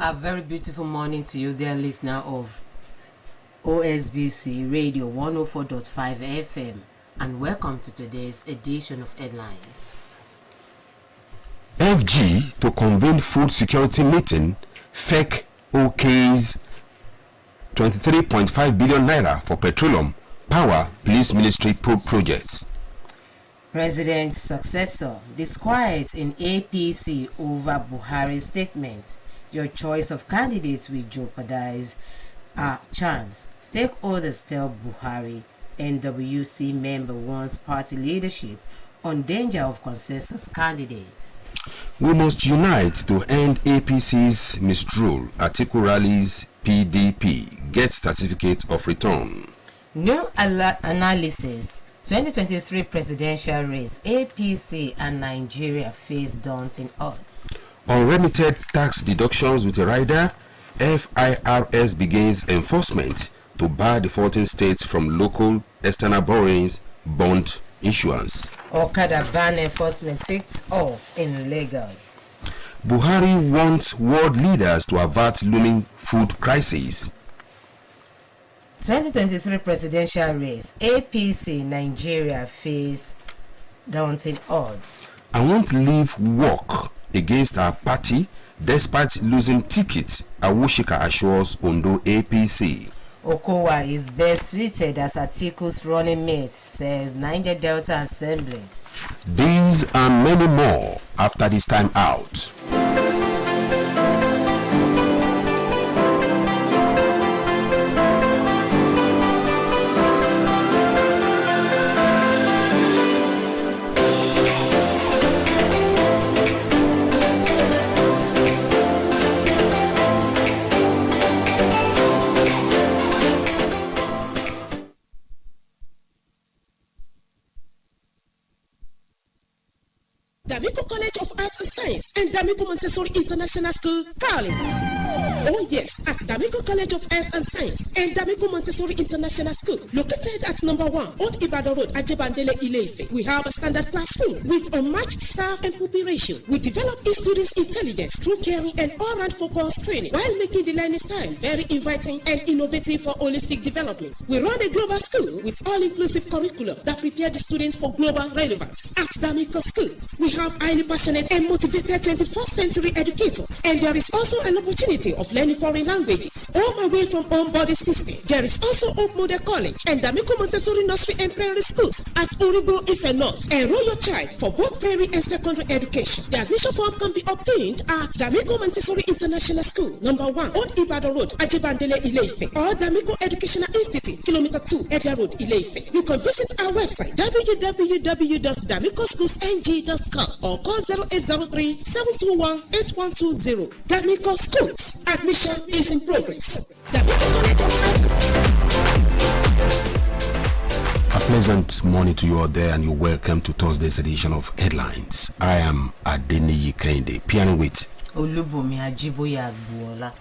A very beautiful morning to you, dear listener of OSBC Radio 104.5 FM, and welcome to today's edition of Headlines. FG to convene food security meeting, fake OK's 23.5 billion naira for petroleum, power, police ministry projects. President's successor disquiet in APC over Buhari's statement. Your choice of candidates will jeopardize our chance. Stakeholders tell Buhari. NWC member warns party leadership on danger of consensus candidates. We must unite to end APC's misrule. Atiku rallies PDP. Get certificate of return. New analysis. 2023 presidential race. APC and Nigeria face daunting odds. Unremitted tax deductions with a rider. FIRS begins enforcement to bar defaulting states from local external borrowings, bond issuance. Okada ban enforcement takes off in Lagos. Buhari wants world leaders to avert looming food crisis. 2023 presidential race. APC Nigeria face daunting odds. I won't leave work against our party despite losing tickets, Awushika assures Ondo APC. Okowa is best suited as Atiku's running mate, says Niger Delta Assembly. These and many more after this time out. Damiko College of Arts and Science and Damiko Montessori International School, Cali. Oh yes, at Damiko College of Arts and Science and Damiko Montessori International School, located at number 1 Old Ibadan Road, Ajebandele, Ile-Ife. We have a standard classrooms with unmatched staff and pupil ratio. We develop each student's intelligence through caring and all-round focused training while making the learning style very inviting and innovative for holistic development. We run a global school with all-inclusive curriculum that prepare the students for global relevance. At Damiko Schools, we have highly passionate and motivated 21st century educators, and there is also an opportunity of learning foreign languages home away from home body system. There is also Hope Model College and Damiko Montessori Nursery and Primary Schools at Uribo Ife North. Enroll your child for both primary and secondary education. The admission form can be obtained at Damiko Montessori International School, number 1 Old Ibadan Road, Ajebandele, Ile-Ife, or Damiko Educational Institute, Kilometer 2, Edda Road, Ile-Ife. You can visit our website www.damikoschoolsng.com or call 0803-721-8120. Damiko Schools. Admission is in progress. Damiko College of Arts. A pleasant morning to you all there, and you're welcome to Thursday's edition of Headlines. I am Adeniyi Kehinde, piano with Olubumi Ajiboye Agbuola.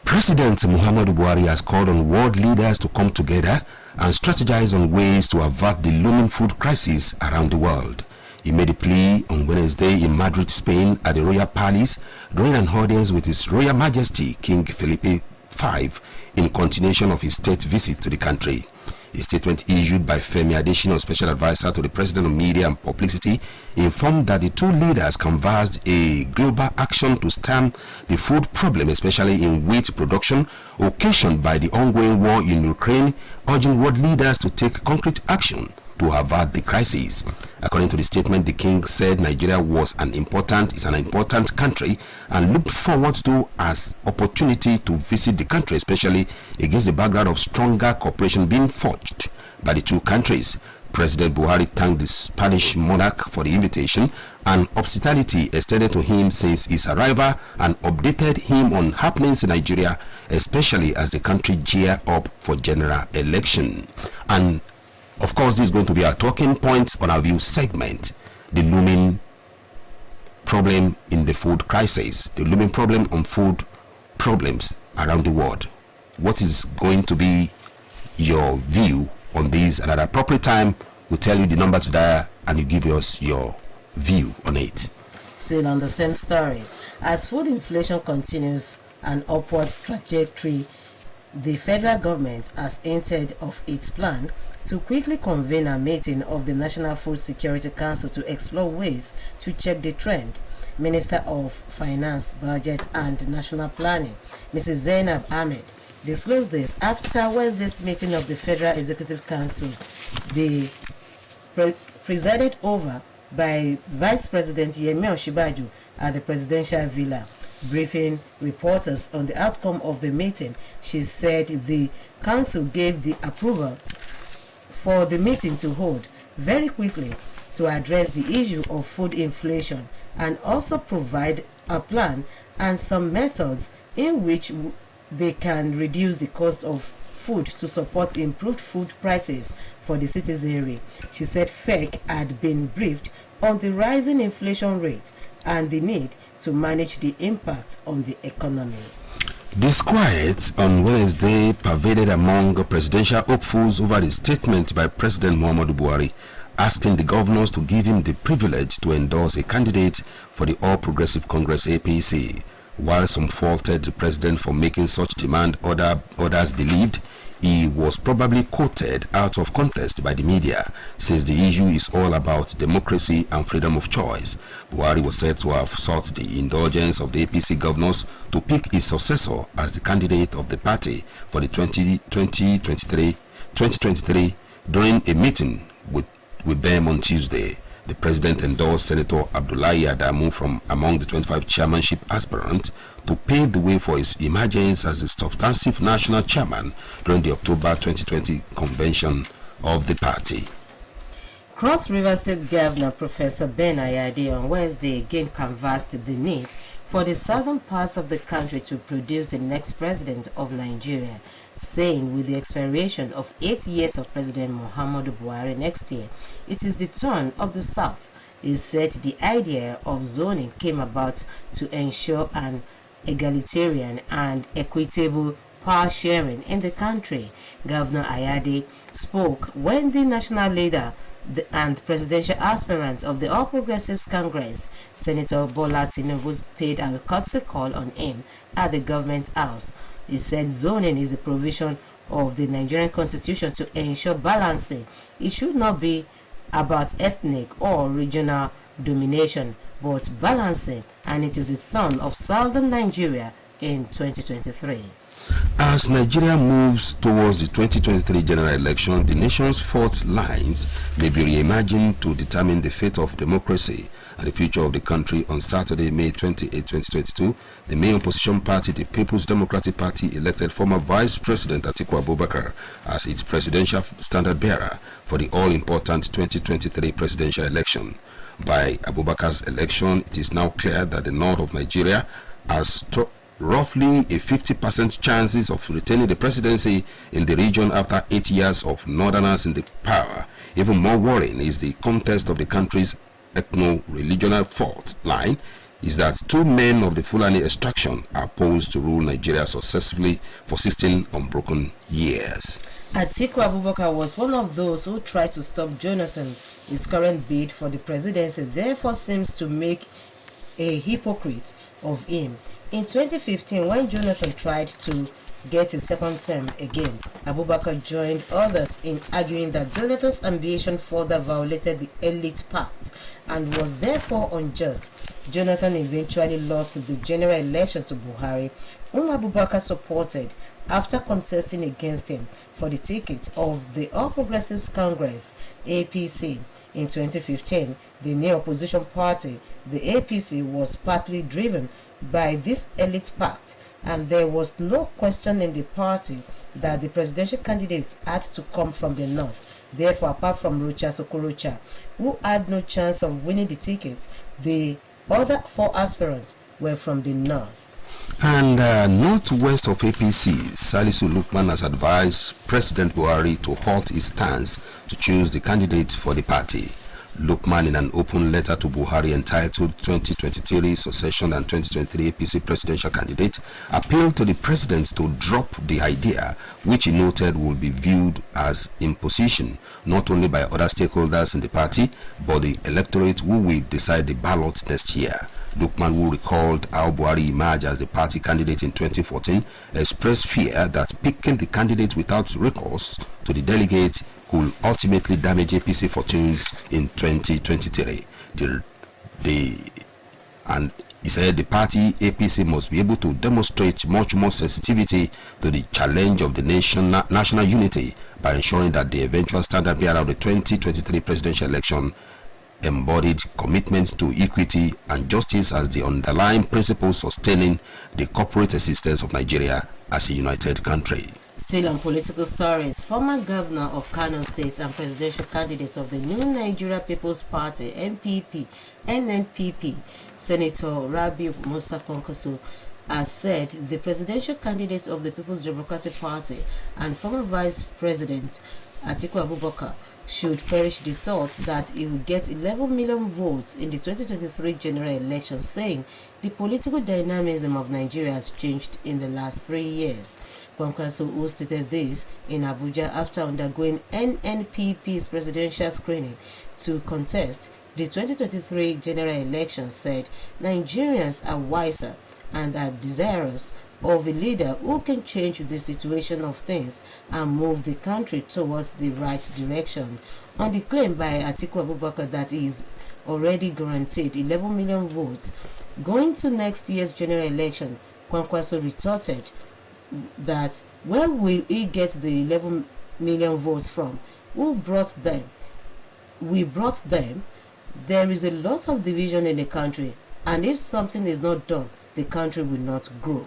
President Muhammadu Buhari has called on world leaders to come together and strategize on ways to avert the looming food crisis around the world. He made a plea on Wednesday in Madrid, Spain, at the Royal Palace during an audience with His Royal Majesty King Felipe V in continuation of his state visit to the country. A statement issued by Femi Adesina, Special Advisor to the President of Media and Publicity, informed that the two leaders canvassed a global action to stem the food problem, especially in wheat production, occasioned by the ongoing war in Ukraine, urging world leaders to take concrete action to avert the crisis. According to the statement, the king said Nigeria is an important country and looked forward to as opportunity to visit the country, especially against the background of stronger cooperation being forged by the two countries. President Buhari thanked the Spanish monarch for the invitation and hospitality extended to him since his arrival, and updated him on happenings in Nigeria, especially as the country gear up for general election. And of course, this is going to be our talking point on our view segment, the looming problem in the food crisis, the looming problem on food problems around the world. What is going to be your view on these? And at an appropriate time, we'll tell you the number to dial and you give us your view on it. Still on the same story, as food inflation continues an upward trajectory, the federal government has hinted of its plan to quickly convene a meeting of the National Food Security Council to explore ways to check the trend. Minister of Finance, Budget and National Planning, Mrs. Zainab Ahmed, disclosed this after Wednesday's meeting of the Federal Executive Council, presided over by Vice President Yemi Osinbajo at the Presidential Villa. Briefing reporters on the outcome of the meeting, she said the council gave the approval for the meeting to hold very quickly to address the issue of food inflation and also provide a plan and some methods in which they can reduce the cost of food to support improved food prices for the citizenry. She said FEC had been briefed on the rising inflation rate and the need to manage the impact on the economy. Disquiet on Wednesday pervaded among presidential hopefuls over the statement by President Muhammadu Buhari asking the governors to give him the privilege to endorse a candidate for the All Progressive Congress APC. While some faulted the president for making such demand, others believed he was probably quoted out of context by the media, since the issue is all about democracy and freedom of choice. Buhari was said to have sought the indulgence of the APC governors to pick his successor as the candidate of the party for the 2023 during a meeting with them on Tuesday. The president endorsed Senator Abdullahi Adamu from among the 25 chairmanship aspirants to pave the way for his emergence as the substantive national chairman during the October 2020 convention of the party. Cross River State Governor Professor Ben Ayade on Wednesday again canvassed the need for the southern parts of the country to produce the next president of Nigeria, saying with the expiration of 8 years of President Muhammadu Buhari next year, it is the turn of the South. He said the idea of zoning came about to ensure an egalitarian and equitable power sharing in the country. Governor Ayade spoke when the national leader and presidential aspirant of the All Progressives Congress, Senator Bola Tinubu, paid a courtesy call on him at the government house. He said zoning is a provision of the Nigerian Constitution to ensure balancing. It should not be about ethnic or regional domination, but balancing, and it is the turn of southern Nigeria in 2023. As Nigeria moves towards the 2023 general election, the nation's fault lines may be reimagined to determine the fate of democracy and the future of the country. On Saturday, May 28, 2022, the main opposition party, the People's Democratic Party, elected former Vice President Atiku Abubakar as its presidential standard-bearer for the all-important 2023 presidential election. By Abubakar's election, it is now clear that the north of Nigeria has roughly a 50% chances of retaining the presidency in the region after 8 years of northerners in the power. Even more worrying is the contest of the country's ethno-regional fault line is that two men of the Fulani extraction are posed to rule Nigeria successfully for 16 unbroken years. Atiku Abubakar was one of those who tried to stop Jonathan. His current bid for the presidency therefore seems to make a hypocrite of him. In 2015, when Jonathan tried to get his second term again, Abubakar joined others in arguing that Jonathan's ambition further violated the elite pact and was therefore unjust. Jonathan eventually lost the general election to Buhari, whom Abubakar supported after contesting against him for the ticket of the All Progressives Congress (APC). In 2015, the new opposition party, the APC, was partly driven by this elite pact, and there was no question in the party that the presidential candidates had to come from the north. Therefore, apart from Rocha Sokorocha, who had no chance of winning the ticket, the other four aspirants were from the north. And northwest of APC, Salisu Lukman has advised President Buhari to halt his stance to choose the candidate for the party. Lukman, in an open letter to Buhari entitled 2023 Succession and 2023 APC Presidential Candidate, appealed to the president to drop the idea, which he noted would be viewed as imposition, not only by other stakeholders in the party, but the electorate who will decide the ballot next year. Lukman, who recalled how Buhari emerged as the party candidate in 2014, expressed fear that picking the candidate without recourse to the delegates could ultimately damage APC fortunes in 2023. And he said the party APC must be able to demonstrate much more sensitivity to the challenge of the national unity by ensuring that the eventual standard bearer of the 2023 presidential election embodied commitments to equity and justice as the underlying principles sustaining the corporate existence of Nigeria as a united country. Still on political stories, former governor of Kano State and presidential candidates of the New Nigeria People's Party NNPP, Senator Rabiu Musa Kwankwaso, has said the presidential candidates of the People's Democratic Party and former Vice President Atiku Abubakar should perish the thought that he will get 11 million votes in the 2023 general election, saying the political dynamism of Nigeria has changed in the last 3 years. Kwankwaso, who stated this in Abuja after undergoing NNPP's presidential screening to contest the 2023 general election, said Nigerians are wiser and are desirous of a leader who can change the situation of things and move the country towards the right direction. On the claim by Atiku Abubakar that he is already guaranteed 11 million votes going to next year's general election, Kwankwaso retorted that where will he get the 11 million votes from? Who brought them? We brought them. There is a lot of division in the country, and if something is not done, the country will not grow.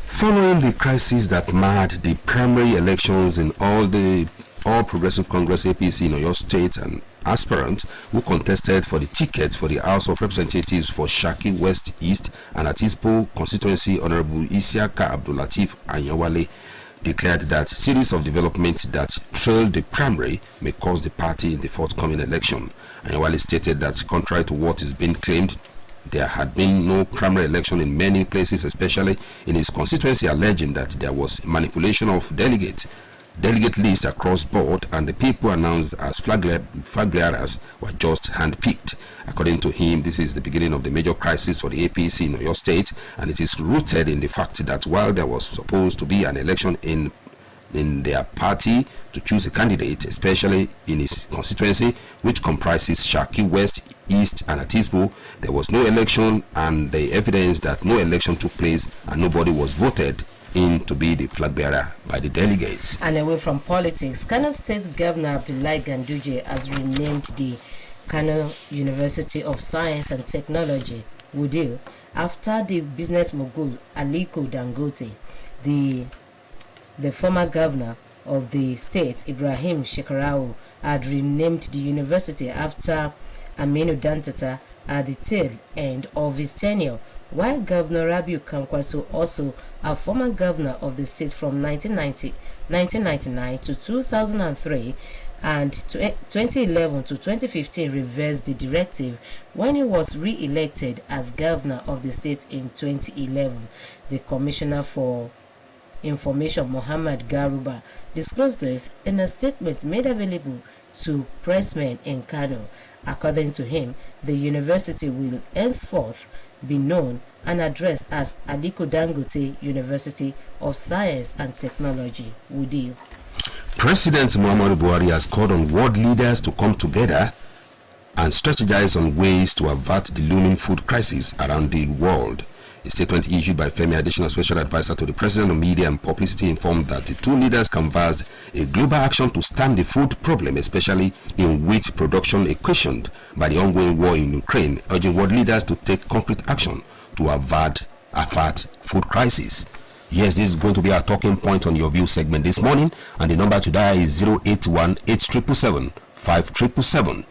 Following the crisis that marred the primary elections in All Progressive Congress APC in Oyo State, an aspirant who contested for the ticket for the House of Representatives for Shaki West East and Atispo constituency, Honorable Isiaka Abdulatif Anyawale, declared that series of developments that trailed the primary may cause the party in the forthcoming election. Anyawale stated that contrary to what is being claimed, there had been no primary election in many places, especially in his constituency, alleging that there was manipulation of delegate lists across board and the people announced as flag bearers were just handpicked. According to him, this is the beginning of the major crisis for the APC in Oyo State, and it is rooted in the fact that while there was supposed to be an election in their party to choose a candidate, especially in his constituency, which comprises Shaki West, East and Atisbo, there was no election, and the evidence that no election took place and nobody was voted in to be the flag bearer by the delegates. And away from politics, Kano State Governor Abdullahi Ganduje has renamed the Kano University of Science and Technology, WUDIL, after the business mogul Aliko Dangote. The former governor of the state, Ibrahim Shekarau, had renamed the university after Aminu Dantata at the tail end of his tenure, while Governor Rabiu Kwankwaso, also a former governor of the state from 1999 to 2003 and 2011 to 2015, reversed the directive when he was re-elected as governor of the state in 2011. The Commissioner for Information, Muhammad Garuba, disclosed this in a statement made available to pressmen in Kano. According to him, the university will henceforth be known and addressed as Aliko Dangote University of Science and Technology, WUDIL. President Muhammadu Buhari has called on world leaders to come together and strategize on ways to avert the looming food crisis around the world. A statement issued by Femi Additional Special Advisor to the President on Media and Publicity informed that the two leaders canvassed a global action to stem the food problem, especially in wheat production occasioned by the ongoing war in Ukraine, urging world leaders to take concrete action to avert food crisis. Yes, this is going to be our talking point on Your View segment this morning, and the number to dial is 081-8777-5777.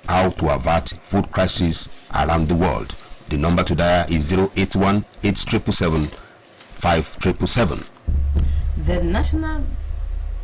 How to avert food crisis around the world. The number to dial is 081-8777-5777.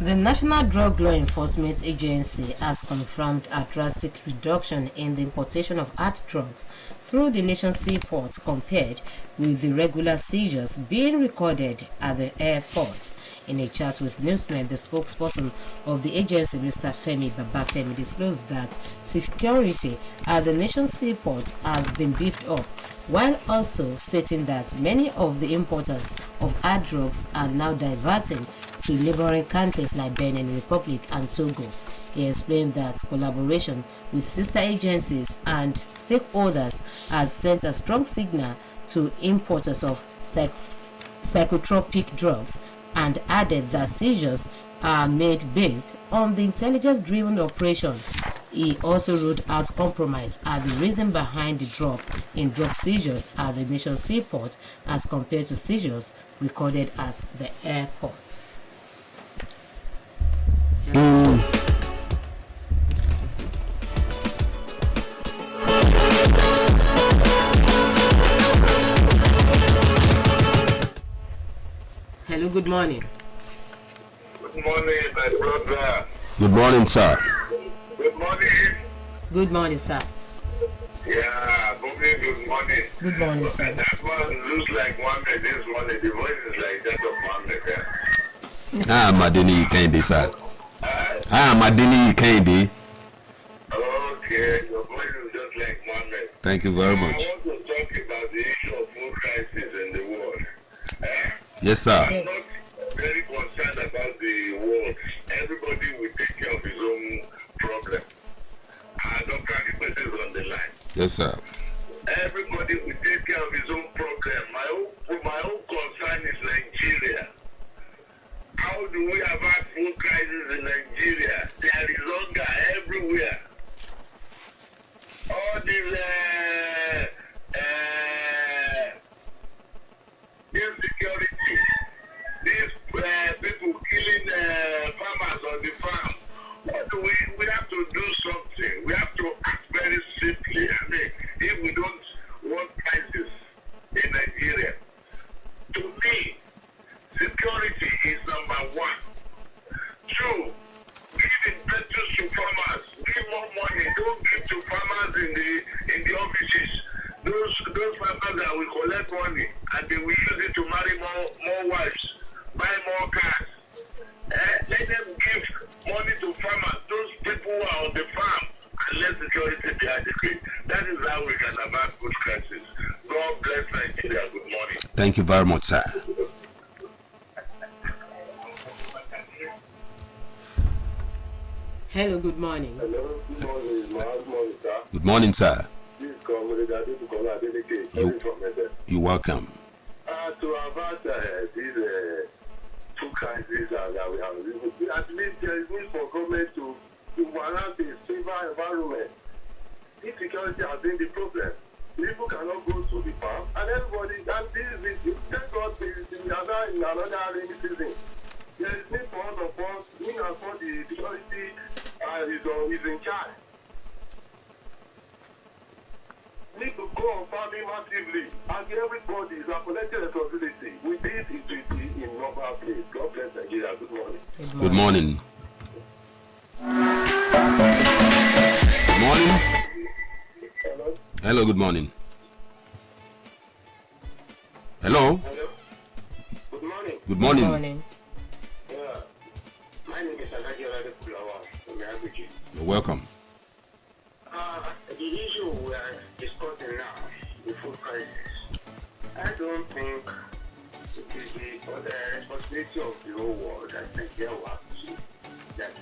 The National Drug Law Enforcement Agency has confirmed a drastic reduction in the importation of hard drugs through the nation's seaports compared with the regular seizures being recorded at the airports. In a chat with newsmen, the spokesperson of the agency, Mr. Femi Babafemi, disclosed that security at the nation's seaport has been beefed up, while also stating that many of the importers of hard drugs are now diverting to neighboring countries like Benin Republic and Togo. He explained that collaboration with sister agencies and stakeholders has sent a strong signal to importers of psychotropic drugs, and added that seizures are made based on the intelligence-driven operation. He also ruled out compromise as the reason behind the drop in drug seizures at the nation's seaport as compared to seizures recorded at the airports. Hello, good morning. Good morning, my brother. Good morning, sir. Good morning. Good morning, sir. Yeah, good morning. Good morning, sir. That one looks like Mohammed this morning. The voice is like that of Mohammed. Madini Kendi, sir. Madini Kendi. Okay, your voice is just like Mohammed. Thank you very much. I want to talk about the issue of food crisis in the world. Yes, sir. Yes. I'm not very concerned about the world. Everybody will take care of his own problem. Dr. Akipete is on the line. Yes, sir. Everybody will take care of his own problem. My own concern is Nigeria. How do we have had food crisis in Nigeria? There is hunger everywhere. All these insecurity, these people killing farmers on the farm. What do we have to do something. We have to act very simply. I mean, if we don't want crisis in Nigeria, to me, security is number one. Two, give impetus to farmers. Give more money. Don't give to farmers in the offices. Those farmers that will collect money and they will use it to marry more wives, buy more cars. Let them give money to farmers, those people who are on the farm, and let security be adequate. That is how we can avoid food crisis. God bless Nigeria. Good morning. Thank you very much, sir. Hello, good morning. Hello, good morning. Good morning, sir. Good morning, sir. This is Comrade Adebukola Adeleke. You're welcome. To avoid this food crisis that we have, at least there is need for government to warrant a safer environment. Insecurity has been the problem. People cannot go to the farm, and everybody, and this is thank God in another rainy season. There is need for all of us, in and for the security is in charge. Need to go on farming massively, and everybody is a collective responsibility. We did it in normal place. God bless Nigeria. Good morning. Good morning. Good morning. Hello. Hello, good morning. Hello. Hello. Good morning. Good morning. Good morning. Yeah. My name is Alhaji Adebukola from Abuja. You're welcome. The issue we are discussing now, the food crisis, I don't think it is the responsibility of the whole world that Nigeria will have to that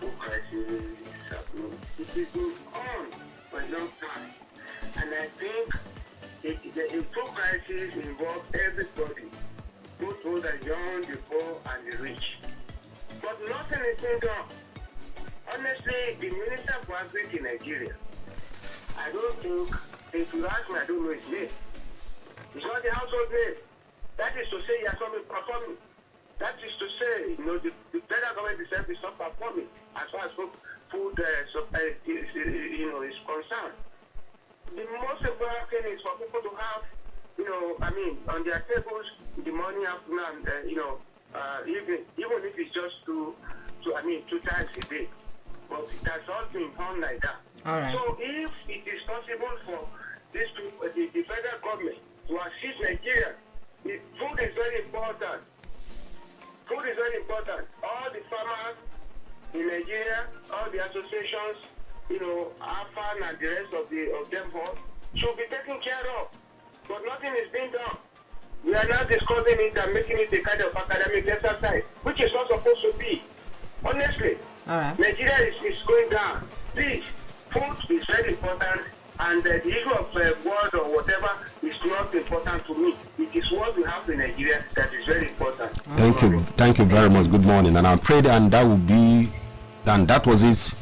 food crisis is happening. It has been on for a long time. And I think the food crisis involves everybody, both old and young, the poor and the rich. But nothing is being done. Honestly, the Minister for Agriculture in Nigeria, I don't think, if you ask me, I don't know his name. It's not the household name. That is to say he has not been performing. That is to say, the federal government itself is not performing as far as food is concerned. The most important thing is for people to have, on their tables the morning, afternoon, and evening, even if it's just two times a day. But it has all been done like that. All right. So if it is possible for this the federal government to assist Nigeria, food is very important. Food is very Afan and the rest of them all should be taken care of. But nothing is being done. We are now discussing it and making it a kind of academic exercise, which is not supposed to be. Honestly, All right. Nigeria is going down. Please, food is very important, and the issue of word or whatever is not important to me. It is what we have in Nigeria that is very important. Thank you very much. Good morning. And I'm afraid, that was it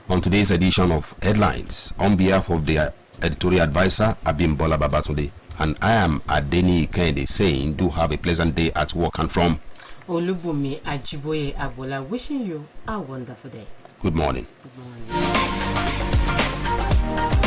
on today's edition of Headlines. On behalf of the editorial advisor, Abimbola Babatunde, and I am Adeni Kende saying, do have a pleasant day at work, and from Olubumi Ajiboye Agbola, wishing you a wonderful day. Good morning. Good morning.